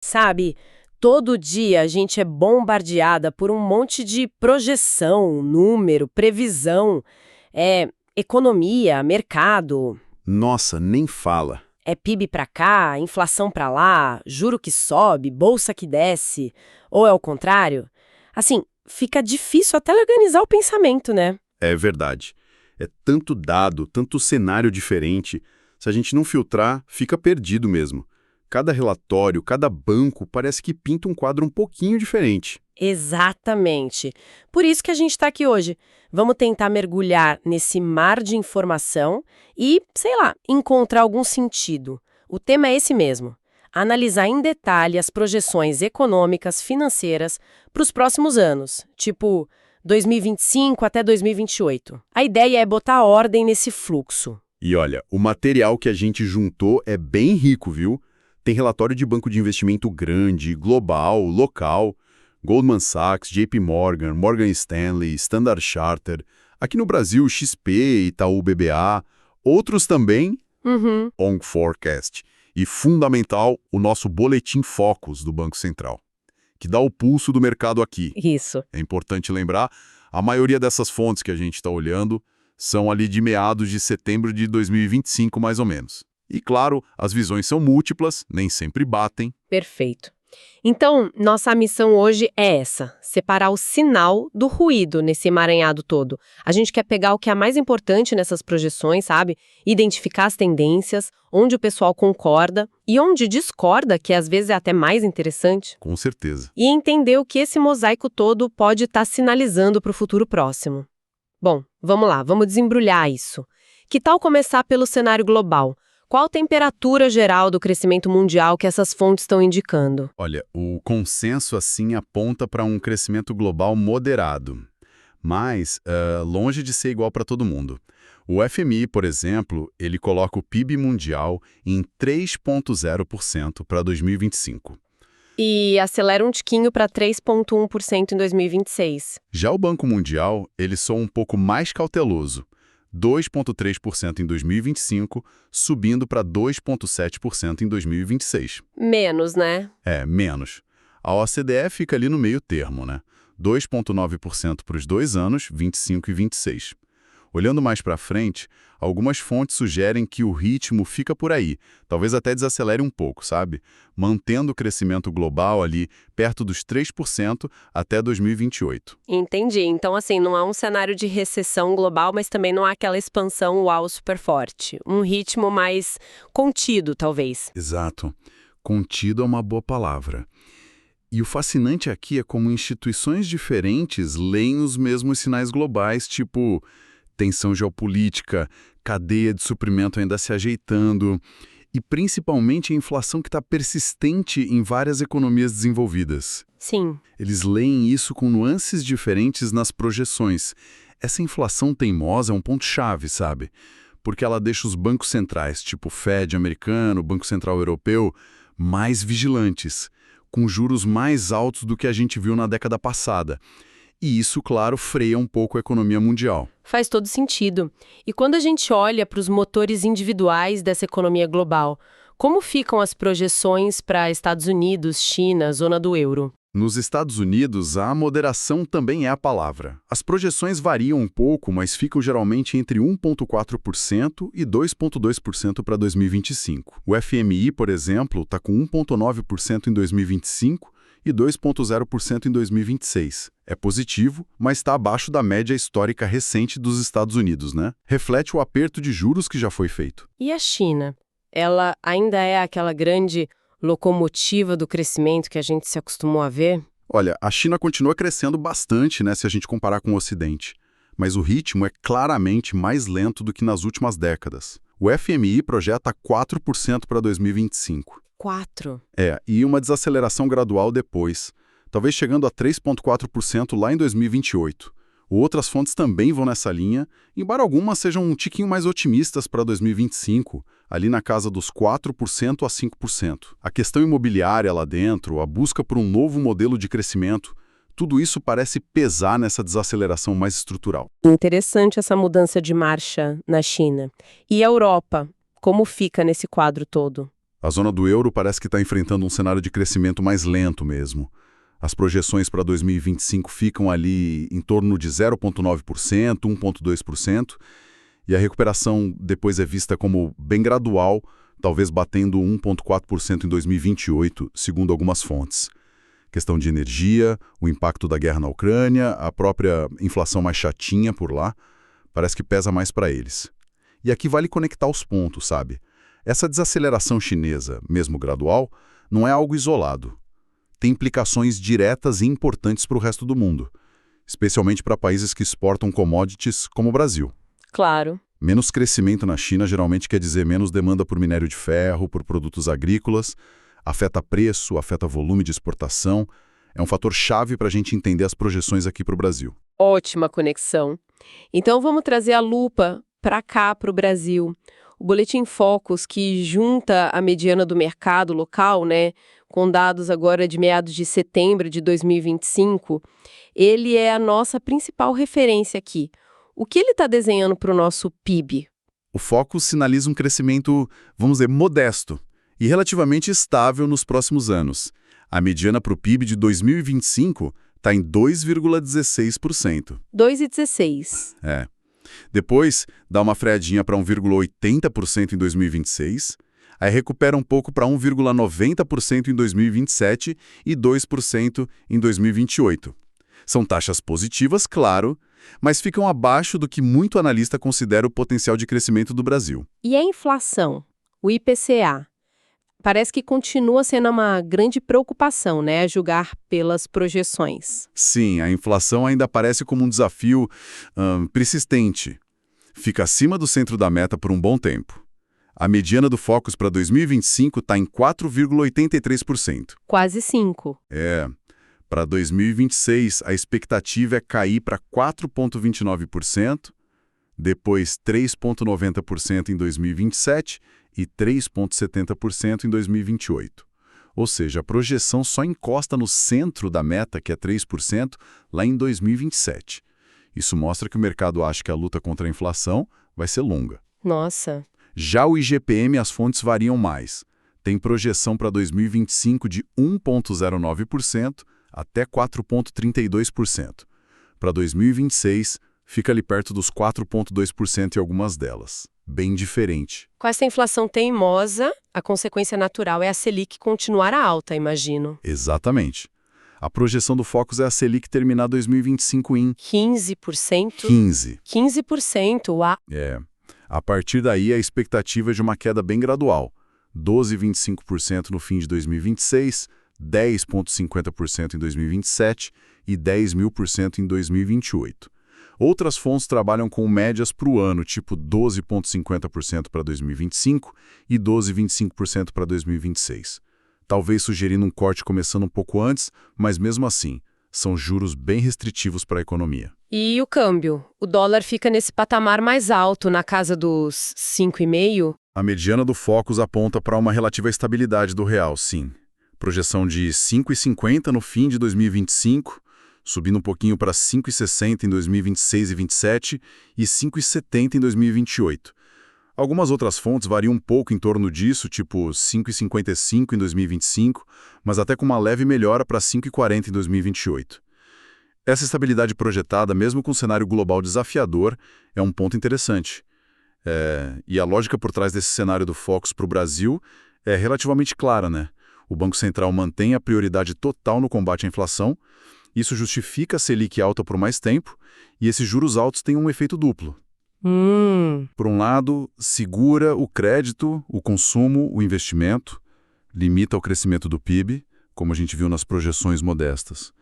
Sabe, todo dia a gente é bombardeada por um monte de projeção, número, previsão, economia, mercado, Nossa, nem fala. PIB pra cá, inflação pra lá, juro que sobe, bolsa que desce, ou é o contrário. Assim, fica difícil até organizar o pensamento, né? É verdade. É tanto dado, tanto cenário diferente. Se a gente não filtrar, fica perdido mesmo. Cada relatório, cada banco parece que pinta um quadro um pouquinho diferente. Exatamente. Por isso que a gente está aqui hoje. Vamos tentar mergulhar nesse mar de informação e, sei lá, encontrar algum sentido. O tema é esse mesmo: analisar em detalhe as projeções econômicas, financeiras para os próximos anos, tipo 2025 até 2028. A ideia é botar ordem nesse fluxo. E olha, o material que a gente juntou é bem rico, viu? Tem relatório de banco de investimento grande, global, local, Goldman Sachs, JP Morgan, Morgan Stanley, Standard Chartered, aqui no Brasil, XP, Itaú BBA, outros também, Uhum. On Forecast, e fundamental, o nosso Boletim Focus do Banco Central, que dá o pulso do mercado aqui. Isso. É importante lembrar, a maioria dessas fontes que a gente está olhando são ali de meados de setembro de 2025, mais ou menos. E claro, as visões são múltiplas, nem sempre batem. Perfeito. Então, nossa missão hoje é essa: separar o sinal do ruído nesse emaranhado todo. A gente quer pegar o que é mais importante nessas projeções, sabe? Identificar as tendências, onde o pessoal concorda e onde discorda, que às vezes é até mais interessante. Com certeza. E entender o que esse mosaico todo pode estar sinalizando para o futuro próximo. Bom, vamos lá, vamos desembrulhar isso. Que tal começar pelo cenário global? Qual a temperatura geral do crescimento mundial que essas fontes estão indicando? Olha, o consenso assim aponta para um crescimento global moderado, mas longe de ser igual para todo mundo. O FMI, por exemplo, ele coloca o PIB mundial em 3,0% para 2025. E acelera um tiquinho para 3,1% em 2026. Já o Banco Mundial, ele soa um pouco mais cauteloso, 2,3% em 2025, subindo para 2,7% em 2026. Menos, né? Menos. A OCDE fica ali no meio termo, né? 2,9% para os 2 anos, 25 e 26. Olhando mais para frente, algumas fontes sugerem que o ritmo fica por aí, talvez até desacelere um pouco, sabe? Mantendo o crescimento global ali perto dos 3% até 2028. Entendi. Então, assim, não há um cenário de recessão global, mas também não há aquela expansão uau super forte. Um ritmo mais contido, talvez. Exato. Contido é uma boa palavra. E o fascinante aqui é como instituições diferentes leem os mesmos sinais globais, tipo tensão geopolítica, cadeia de suprimento ainda se ajeitando, e principalmente a inflação que está persistente em várias economias desenvolvidas. Sim. Eles leem isso com nuances diferentes nas projeções. Essa inflação teimosa é um ponto-chave, sabe? Porque ela deixa os bancos centrais, tipo o Fed americano, o Banco Central Europeu, mais vigilantes, com juros mais altos do que a gente viu na década passada. E isso, claro, freia um pouco a economia mundial. Faz todo sentido. E quando a gente olha para os motores individuais dessa economia global, como ficam as projeções para Estados Unidos, China, zona do euro? Nos Estados Unidos, a moderação também é a palavra. As projeções variam um pouco, mas ficam geralmente entre 1,4% e 2,2% para 2025. O FMI, por exemplo, está com 1,9% em 2025 e 2,0% em 2026. É positivo, mas está abaixo da média histórica recente dos Estados Unidos, né? Reflete o aperto de juros que já foi feito. E a China? Ela ainda é aquela grande locomotiva do crescimento que a gente se acostumou a ver? Olha, a China continua crescendo bastante, né, se a gente comparar com o Ocidente. Mas o ritmo é claramente mais lento do que nas últimas décadas. O FMI projeta 4% para 2025. 4. E uma desaceleração gradual depois, talvez chegando a 3,4% lá em 2028. Outras fontes também vão nessa linha, embora algumas sejam um tiquinho mais otimistas para 2025, ali na casa dos 4% a 5%. A questão imobiliária lá dentro, a busca por um novo modelo de crescimento, tudo isso parece pesar nessa desaceleração mais estrutural. Interessante essa mudança de marcha na China. E a Europa, como fica nesse quadro todo? A zona do euro parece que está enfrentando um cenário de crescimento mais lento mesmo. As projeções para 2025 ficam ali em torno de 0,9%, 1,2%, e a recuperação depois é vista como bem gradual, talvez batendo 1,4% em 2028, segundo algumas fontes. Questão de energia, o impacto da guerra na Ucrânia, a própria inflação mais chatinha por lá, parece que pesa mais para eles. E aqui vale conectar os pontos, sabe? Essa desaceleração chinesa, mesmo gradual, não é algo isolado. Tem implicações diretas e importantes para o resto do mundo, especialmente para países que exportam commodities como o Brasil. Claro. Menos crescimento na China geralmente quer dizer menos demanda por minério de ferro, por produtos agrícolas, afeta preço, afeta volume de exportação. É um fator chave para a gente entender as projeções aqui para o Brasil. Ótima conexão. Então vamos trazer a lupa para cá, para o Brasil. O Boletim Focus, que junta a mediana do mercado local, né, com dados agora de meados de setembro de 2025, ele é a nossa principal referência aqui. O que ele está desenhando para o nosso PIB? O Focus sinaliza um crescimento, vamos dizer, modesto e relativamente estável nos próximos anos. A mediana para o PIB de 2025 está em 2,16%. 2,16%. É. Depois, dá uma freadinha para 1,80% em 2026, aí recupera um pouco para 1,90% em 2027 e 2% em 2028. São taxas positivas, claro, mas ficam abaixo do que muito analista considera o potencial de crescimento do Brasil. E a inflação, o IPCA? Parece que continua sendo uma grande preocupação, né, a julgar pelas projeções. Sim, a inflação ainda aparece como um desafio persistente. Fica acima do centro da meta por um bom tempo. A mediana do Focus para 2025 está em 4,83%. Quase 5%. Para 2026, a expectativa é cair para 4,29%, depois 3,90% em 2027 e 3,70% em 2028. Ou seja, a projeção só encosta no centro da meta, que é 3%, lá em 2027. Isso mostra que o mercado acha que a luta contra a inflação vai ser longa. Nossa. Já o IGPM, as fontes variam mais. Tem projeção para 2025 de 1,09% até 4,32%. Para 2026, fica ali perto dos 4,2% em algumas delas. Bem diferente. Com essa inflação teimosa, a consequência natural é a Selic continuar alta, imagino. Exatamente. A projeção do Focus é a Selic terminar 2025 em 15%? 15%. 15%, uau! A partir daí, a expectativa é de uma queda bem gradual. 12,25% no fim de 2026, 10,50% em 2027 e 10.000% em 2028. Outras fontes trabalham com médias para o ano, tipo 12,50% para 2025 e 12,25% para 2026. Talvez sugerindo um corte começando um pouco antes, mas mesmo assim, são juros bem restritivos para a economia. E o câmbio? O dólar fica nesse patamar mais alto, na casa dos 5,5%? A mediana do Focus aponta para uma relativa estabilidade do real, sim. Projeção de 5,50 no fim de 2025, subindo um pouquinho para 5,60 em 2026 e 2027 e 5,70 em 2028. Algumas outras fontes variam um pouco em torno disso, tipo 5,55 em 2025, mas até com uma leve melhora para 5,40 em 2028. Essa estabilidade projetada, mesmo com um cenário global desafiador, é um ponto interessante. E a lógica por trás desse cenário do Focus para o Brasil é relativamente clara, né? O Banco Central mantém a prioridade total no combate à inflação. Isso justifica a Selic alta por mais tempo, e esses juros altos têm um efeito duplo. Por um lado, segura o crédito, o consumo, o investimento, limita o crescimento do PIB, como a gente viu nas projeções modestas.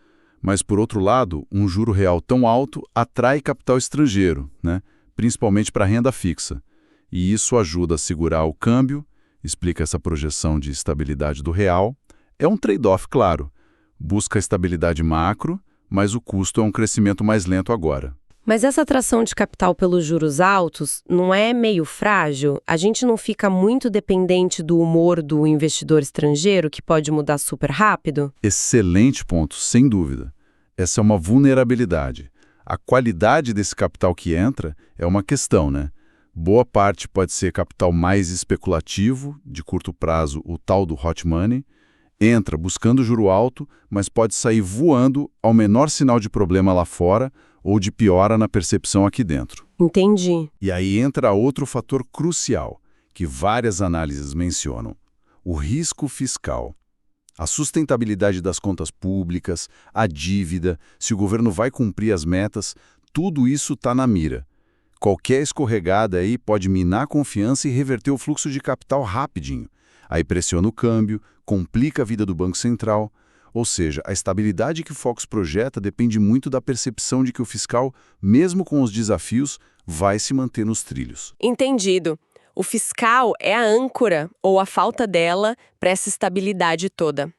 Mas, por outro lado, um juro real tão alto atrai capital estrangeiro, né? Principalmente para a renda fixa. E isso ajuda a segurar o câmbio, explica essa projeção de estabilidade do real. É um trade-off, claro. Busca estabilidade macro, mas o custo é um crescimento mais lento agora. Mas essa atração de capital pelos juros altos não é meio frágil? A gente não fica muito dependente do humor do investidor estrangeiro, que pode mudar super rápido? Excelente ponto, sem dúvida. Essa é uma vulnerabilidade. A qualidade desse capital que entra é uma questão, né? Boa parte pode ser capital mais especulativo, de curto prazo, o tal do hot money. Entra buscando juro alto, mas pode sair voando ao menor sinal de problema lá fora ou de piora na percepção aqui dentro. Entendi. E aí entra outro fator crucial, que várias análises mencionam: o risco fiscal. A sustentabilidade das contas públicas, a dívida, se o governo vai cumprir as metas, tudo isso está na mira. Qualquer escorregada aí pode minar a confiança e reverter o fluxo de capital rapidinho. Aí pressiona o câmbio, complica a vida do Banco Central. Ou seja, a estabilidade que o Focus projeta depende muito da percepção de que o fiscal, mesmo com os desafios, vai se manter nos trilhos. Entendido. O fiscal é a âncora, ou a falta dela, para essa estabilidade toda.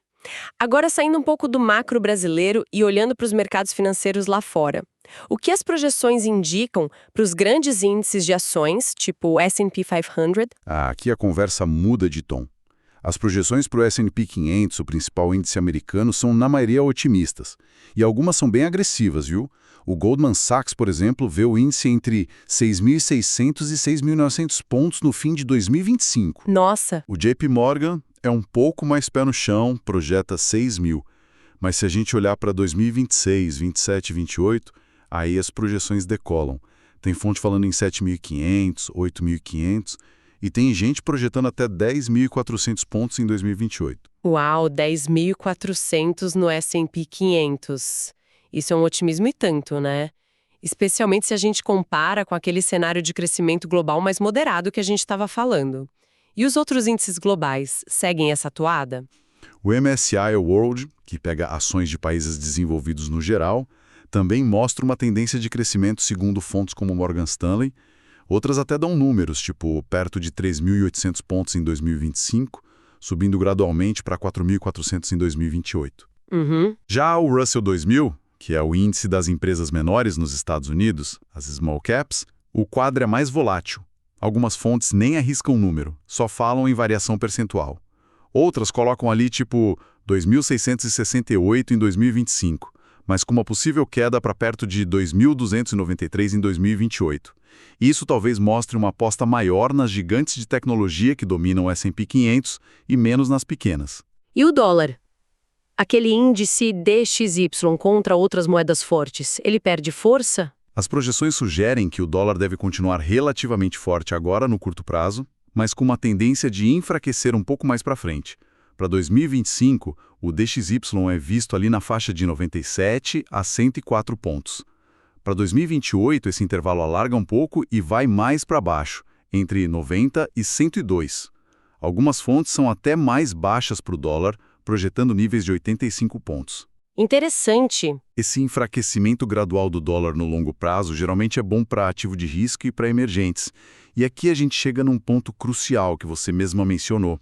Agora, saindo um pouco do macro brasileiro e olhando para os mercados financeiros lá fora. O que as projeções indicam para os grandes índices de ações, tipo o S&P 500? Aqui a conversa muda de tom. As projeções para o S&P 500, o principal índice americano, são na maioria otimistas. E algumas são bem agressivas, viu? O Goldman Sachs, por exemplo, vê o índice entre 6.600 e 6.900 pontos no fim de 2025. Nossa! O JP Morgan é um pouco mais pé no chão, projeta 6.000. Mas se a gente olhar para 2026, 27 e 28, aí as projeções decolam. Tem fonte falando em 7.500, 8.500, e tem gente projetando até 10.400 pontos em 2028. Uau, 10.400 no S&P 500. Isso é um otimismo e tanto, né? Especialmente se a gente compara com aquele cenário de crescimento global mais moderado que a gente estava falando. E os outros índices globais seguem essa toada? O MSCI World, que pega ações de países desenvolvidos no geral, também mostra uma tendência de crescimento segundo fontes como Morgan Stanley. Outras até dão números, tipo perto de 3.800 pontos em 2025, subindo gradualmente para 4.400 em 2028. Já o Russell 2000, que é o índice das empresas menores nos Estados Unidos, as small caps, o quadro é mais volátil. Algumas fontes nem arriscam número, só falam em variação percentual. Outras colocam ali tipo 2.668 em 2025, mas com uma possível queda para perto de 2.293 em 2028. Isso talvez mostre uma aposta maior nas gigantes de tecnologia que dominam o S&P 500 e menos nas pequenas. E o dólar? Aquele índice DXY contra outras moedas fortes, ele perde força? As projeções sugerem que o dólar deve continuar relativamente forte agora no curto prazo, mas com uma tendência de enfraquecer um pouco mais para frente. Para 2025, o DXY é visto ali na faixa de 97 a 104 pontos. Para 2028, esse intervalo alarga um pouco e vai mais para baixo, entre 90 e 102. Algumas fontes são até mais baixas para o dólar, projetando níveis de 85 pontos. Interessante. Esse enfraquecimento gradual do dólar no longo prazo geralmente é bom para ativo de risco e para emergentes. E aqui a gente chega num ponto crucial que você mesma mencionou.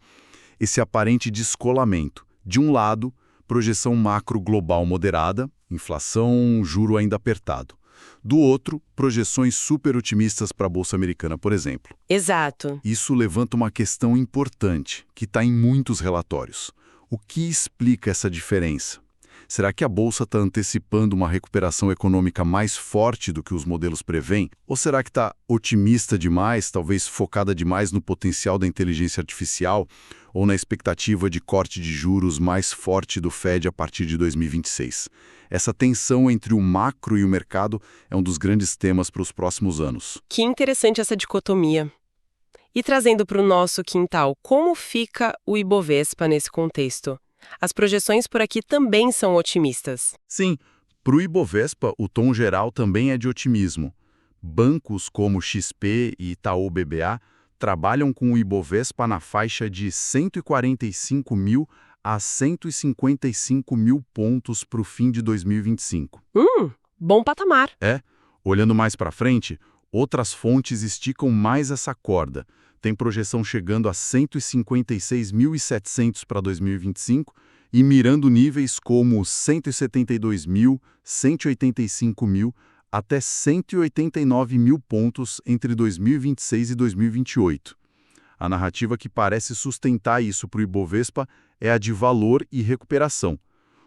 Esse aparente descolamento. De um lado, projeção macro global moderada, inflação, juro ainda apertado. Do outro, projeções super otimistas para a Bolsa Americana, por exemplo. Exato. Isso levanta uma questão importante, que está em muitos relatórios. O que explica essa diferença? Será que a Bolsa está antecipando uma recuperação econômica mais forte do que os modelos prevêem? Ou será que está otimista demais, talvez focada demais no potencial da inteligência artificial ou na expectativa de corte de juros mais forte do Fed a partir de 2026? Essa tensão entre o macro e o mercado é um dos grandes temas para os próximos anos. Que interessante essa dicotomia. E trazendo para o nosso quintal, como fica o Ibovespa nesse contexto? As projeções por aqui também são otimistas. Sim, para o Ibovespa, o tom geral também é de otimismo. Bancos como XP e Itaú BBA trabalham com o Ibovespa na faixa de 145 mil a 155 mil pontos para o fim de 2025. Bom patamar. Olhando mais para frente, outras fontes esticam mais essa corda. Tem projeção chegando a 156.700 para 2025 e mirando níveis como 172 mil, 185 mil, até 189 mil pontos entre 2026 e 2028. A narrativa que parece sustentar isso para o Ibovespa é a de valor e recuperação.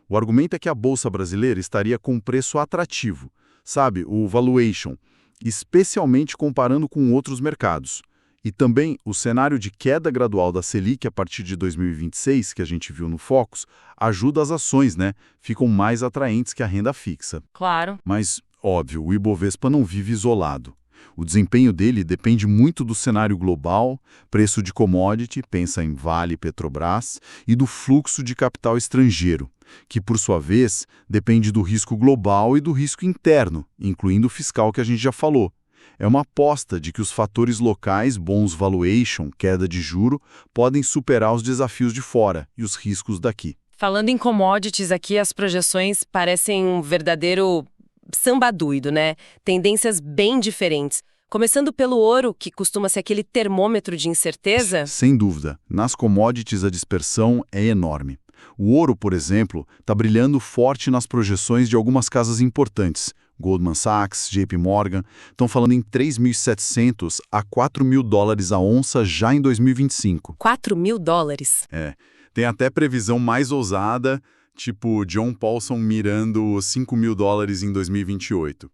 O argumento é que a Bolsa brasileira estaria com preço atrativo, sabe, o valuation, especialmente comparando com outros mercados. E também o cenário de queda gradual da Selic a partir de 2026, que a gente viu no Focus, ajuda as ações, né? Ficam mais atraentes que a renda fixa. Claro. Mas, óbvio, o Ibovespa não vive isolado. O desempenho dele depende muito do cenário global, preço de commodity, pensa em Vale e Petrobras, e do fluxo de capital estrangeiro, que, por sua vez, depende do risco global e do risco interno, incluindo o fiscal que a gente já falou. É uma aposta de que os fatores locais, bons valuation, queda de juro, podem superar os desafios de fora e os riscos daqui. Falando em commodities aqui, as projeções parecem um verdadeiro samba doido, né? Tendências bem diferentes. Começando pelo ouro, que costuma ser aquele termômetro de incerteza. Sem dúvida. Nas commodities a dispersão é enorme. O ouro, por exemplo, está brilhando forte nas projeções de algumas casas importantes. Goldman Sachs, JP Morgan, estão falando em 3.700 a 4.000 dólares a onça já em 2025. 4.000 dólares? É. Tem até previsão mais ousada, tipo John Paulson mirando 5.000 dólares em 2028.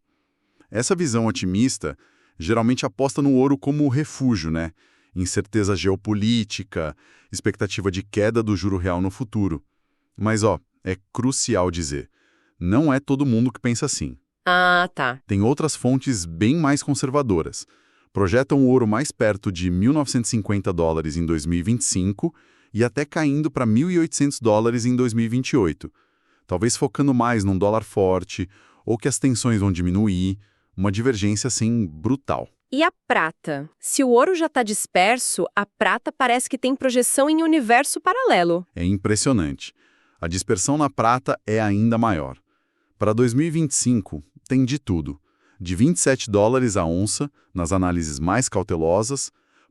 Essa visão otimista geralmente aposta no ouro como refúgio, né? Incerteza geopolítica, expectativa de queda do juro real no futuro. Mas, é crucial dizer, não é todo mundo que pensa assim. Ah, tá. Tem outras fontes bem mais conservadoras. Projetam o ouro mais perto de 1.950 dólares em 2025 e até caindo para 1.800 dólares em 2028. Talvez focando mais num dólar forte ou que as tensões vão diminuir, uma divergência assim brutal. E a prata? Se o ouro já está disperso, a prata parece que tem projeção em universo paralelo. É impressionante. A dispersão na prata é ainda maior. Para 2025, tem de tudo. De 27 dólares a onça, nas análises mais cautelosas,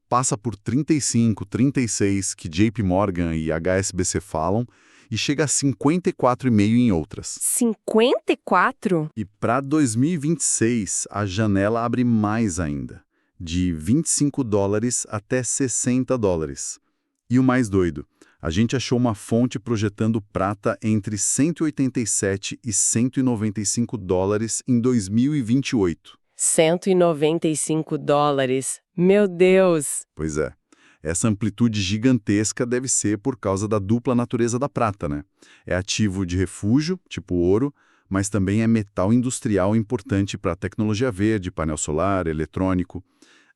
passa por 35, 36 que JP Morgan e HSBC falam, e chega a 54,5 em outras. 54? E para 2026, a janela abre mais ainda, de 25 dólares até 60 dólares. E o mais doido, a gente achou uma fonte projetando prata entre 187 e 195 dólares em 2028. 195 dólares. Meu Deus! Pois é. Essa amplitude gigantesca deve ser por causa da dupla natureza da prata, né? É ativo de refúgio, tipo ouro, mas também é metal industrial importante para tecnologia verde, painel solar, eletrônico.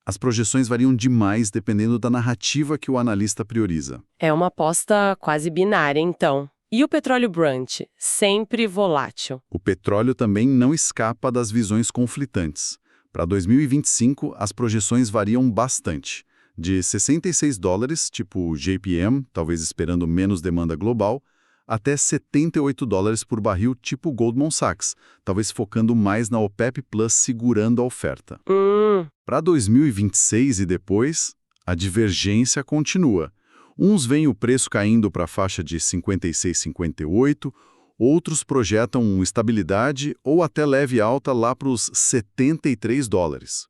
As projeções variam demais dependendo da narrativa que o analista prioriza. É uma aposta quase binária, então. E o petróleo Brent? Sempre volátil. O petróleo também não escapa das visões conflitantes. Para 2025, as projeções variam bastante. De 66 dólares, tipo JPM, talvez esperando menos demanda global, até 78 dólares por barril, tipo Goldman Sachs, talvez focando mais na OPEP Plus segurando a oferta. Para 2026 e depois, a divergência continua. Uns veem o preço caindo para a faixa de 56, 58, outros projetam estabilidade ou até leve alta lá para os 73 dólares.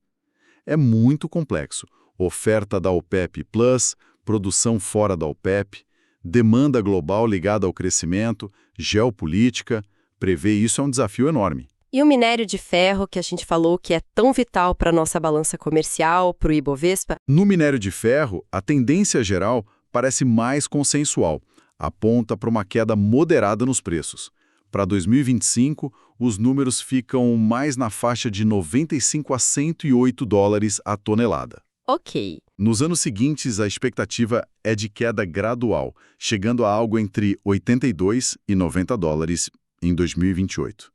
É muito complexo. Oferta da OPEP Plus, produção fora da OPEP, demanda global ligada ao crescimento, geopolítica, prever isso é um desafio enorme. E o minério de ferro, que a gente falou que é tão vital para a nossa balança comercial, para o Ibovespa? No minério de ferro, a tendência geral parece mais consensual, aponta para uma queda moderada nos preços. Para 2025, os números ficam mais na faixa de 95 a 108 dólares a tonelada. Ok. Nos anos seguintes, a expectativa é de queda gradual, chegando a algo entre 82 e 90 dólares em 2028.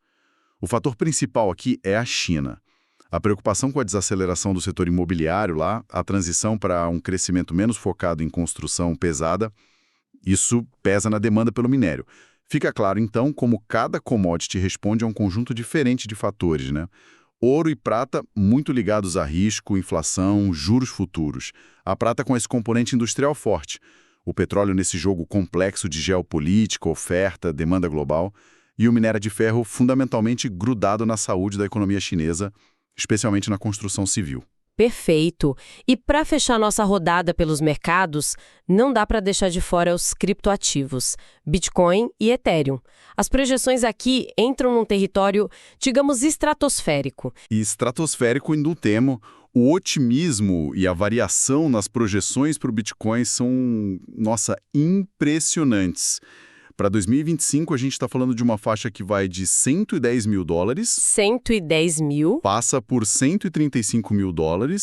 O fator principal aqui é a China. A preocupação com a desaceleração do setor imobiliário lá, a transição para um crescimento menos focado em construção pesada, isso pesa na demanda pelo minério. Fica claro, então, como cada commodity responde a um conjunto diferente de fatores, né? Ouro e prata muito ligados a risco, inflação, juros futuros. A prata com esse componente industrial forte. O petróleo nesse jogo complexo de geopolítica, oferta, demanda global. E o minério de ferro fundamentalmente grudado na saúde da economia chinesa, especialmente na construção civil. Perfeito. E para fechar nossa rodada pelos mercados, não dá para deixar de fora os criptoativos, Bitcoin e Ethereum. As projeções aqui entram num território, digamos, estratosférico. E estratosférico indo o termo, o otimismo e a variação nas projeções para o Bitcoin são, nossa, impressionantes. Para 2025, a gente está falando de uma faixa que vai de $110 mil, 110 mil. passa por $135 mil,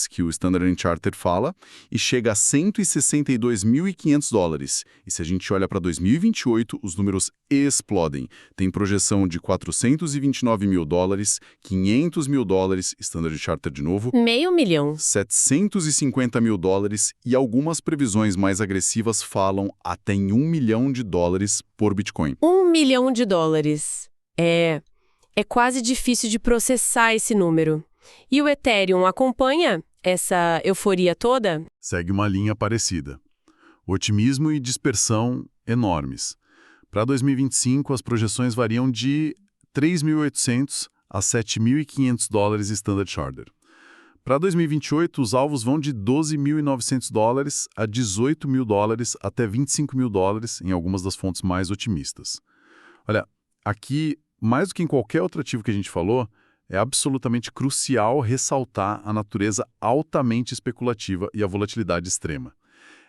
que o Standard & Chartered fala, e chega a $162.500. E se a gente olha para 2028, os números explodem. Tem projeção de $429 mil, $500 mil, Standard & Chartered de novo, Meio milhão. $750 mil e algumas previsões mais agressivas falam até em $1 milhão por Bitcoin. $1 milhão. É quase difícil de processar esse número. E o Ethereum acompanha essa euforia toda? Segue uma linha parecida. Otimismo e dispersão enormes. Para 2025, as projeções variam de $3.800 a $7.500 Standard Chartered. Para 2028, os alvos vão de $12.900 a $18 mil até $25 mil em algumas das fontes mais otimistas. Olha, aqui, mais do que em qualquer outro ativo que a gente falou, é absolutamente crucial ressaltar a natureza altamente especulativa e a volatilidade extrema.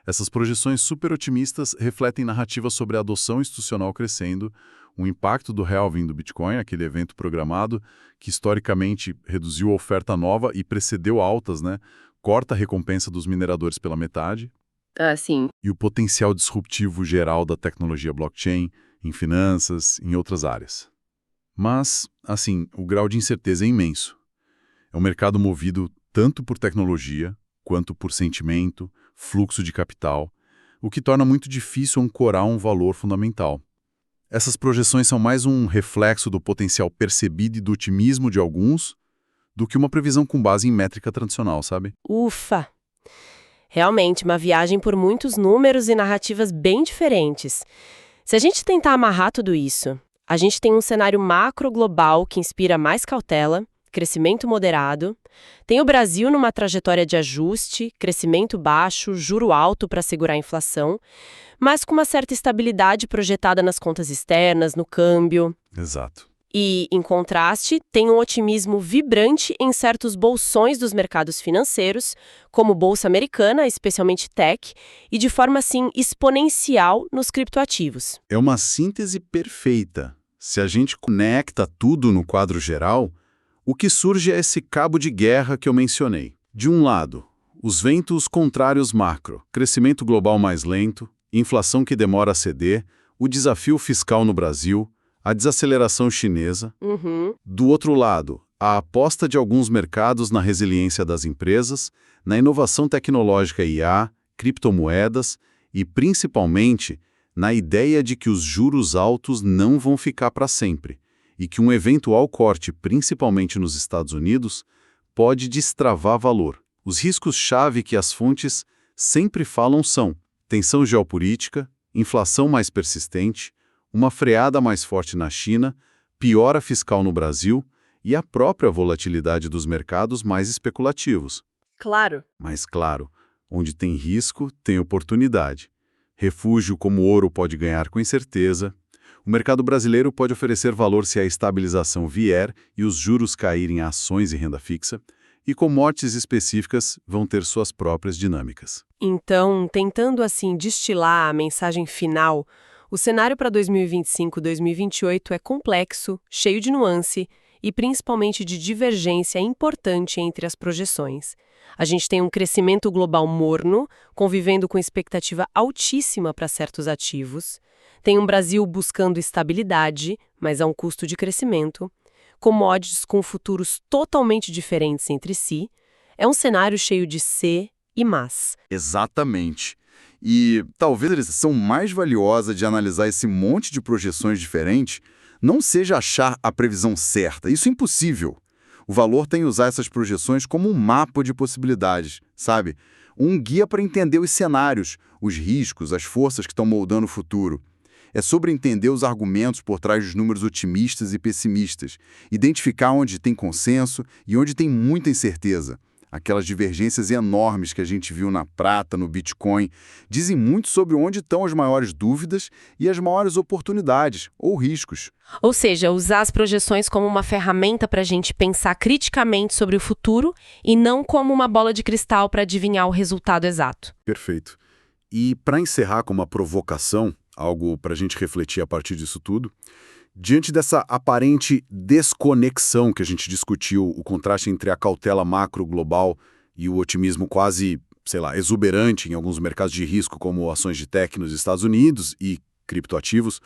Essas projeções super otimistas refletem narrativas sobre a adoção institucional crescendo, o impacto do halving do Bitcoin, aquele evento programado que historicamente reduziu a oferta nova e precedeu altas, né? Corta a recompensa dos mineradores pela metade. Ah, sim. E o potencial disruptivo geral da tecnologia blockchain em finanças, em outras áreas. Mas, assim, o grau de incerteza é imenso. É um mercado movido tanto por tecnologia, quanto por sentimento, fluxo de capital, o que torna muito difícil ancorar um valor fundamental. Essas projeções são mais um reflexo do potencial percebido e do otimismo de alguns do que uma previsão com base em métrica tradicional, sabe? Ufa! Realmente, uma viagem por muitos números e narrativas bem diferentes. Se a gente tentar amarrar tudo isso, a gente tem um cenário macro global que inspira mais cautela, crescimento moderado, tem o Brasil numa trajetória de ajuste, crescimento baixo, juro alto para segurar a inflação, mas com uma certa estabilidade projetada nas contas externas, no câmbio. Exato. E, em contraste, tem um otimismo vibrante em certos bolsões dos mercados financeiros, como Bolsa Americana, especialmente tech, e de forma, assim, exponencial nos criptoativos. É uma síntese perfeita. Se a gente conecta tudo no quadro geral, o que surge é esse cabo de guerra que eu mencionei. De um lado, os ventos contrários macro, crescimento global mais lento, inflação que demora a ceder, o desafio fiscal no Brasil, a desaceleração chinesa. Do outro lado, a aposta de alguns mercados na resiliência das empresas, na inovação tecnológica IA, criptomoedas e, principalmente, na ideia de que os juros altos não vão ficar para sempre e que um eventual corte, principalmente nos Estados Unidos, pode destravar valor. Os riscos-chave que as fontes sempre falam são tensão geopolítica, inflação mais persistente, uma freada mais forte na China, piora fiscal no Brasil e a própria volatilidade dos mercados mais especulativos. Claro. Mas, claro, onde tem risco, tem oportunidade. Refúgio como ouro pode ganhar com incerteza. O mercado brasileiro pode oferecer valor se a estabilização vier e os juros caírem em ações e renda fixa, e commodities específicas vão ter suas próprias dinâmicas. Então, tentando assim destilar a mensagem final, o cenário para 2025-2028 é complexo, cheio de nuance e principalmente de divergência importante entre as projeções. A gente tem um crescimento global morno, convivendo com expectativa altíssima para certos ativos. Tem um Brasil buscando estabilidade, mas a um custo de crescimento. Commodities com futuros totalmente diferentes entre si. É um cenário cheio de se e mas. Exatamente. E talvez a decisão mais valiosa de analisar esse monte de projeções diferentes não seja achar a previsão certa. Isso é impossível. O valor tem usar essas projeções como um mapa de possibilidades, sabe? Um guia para entender os cenários, os riscos, as forças que estão moldando o futuro. É sobre entender os argumentos por trás dos números otimistas e pessimistas, identificar onde tem consenso e onde tem muita incerteza. Aquelas divergências enormes que a gente viu na prata, no Bitcoin, dizem muito sobre onde estão as maiores dúvidas e as maiores oportunidades ou riscos. Ou seja, usar as projeções como uma ferramenta para a gente pensar criticamente sobre o futuro e não como uma bola de cristal para adivinhar o resultado exato. Perfeito. E para encerrar com uma provocação, algo para a gente refletir a partir disso tudo, diante dessa aparente desconexão que a gente discutiu, o contraste entre a cautela macro global e o otimismo quase, sei lá, exuberante em alguns mercados de risco, como ações de tech nos Estados Unidos e criptoativos,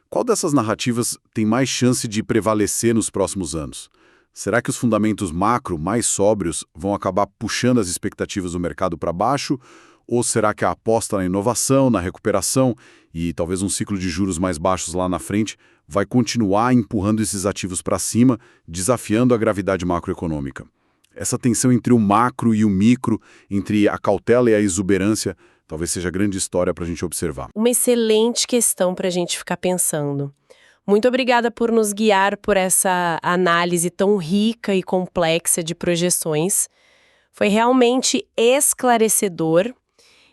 qual dessas narrativas tem mais chance de prevalecer nos próximos anos? Será que os fundamentos macro mais sóbrios vão acabar puxando as expectativas do mercado para baixo? Ou será que a aposta na inovação, na recuperação e talvez um ciclo de juros mais baixos lá na frente vai continuar empurrando esses ativos para cima, desafiando a gravidade macroeconômica? Essa tensão entre o macro e o micro, entre a cautela e a exuberância, talvez seja grande história para a gente observar. Uma excelente questão para a gente ficar pensando. Muito obrigada por nos guiar por essa análise tão rica e complexa de projeções. Foi realmente esclarecedor.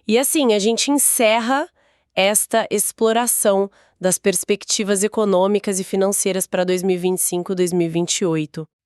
E assim, a gente encerra esta exploração das perspectivas econômicas e financeiras para 2025 e 2028.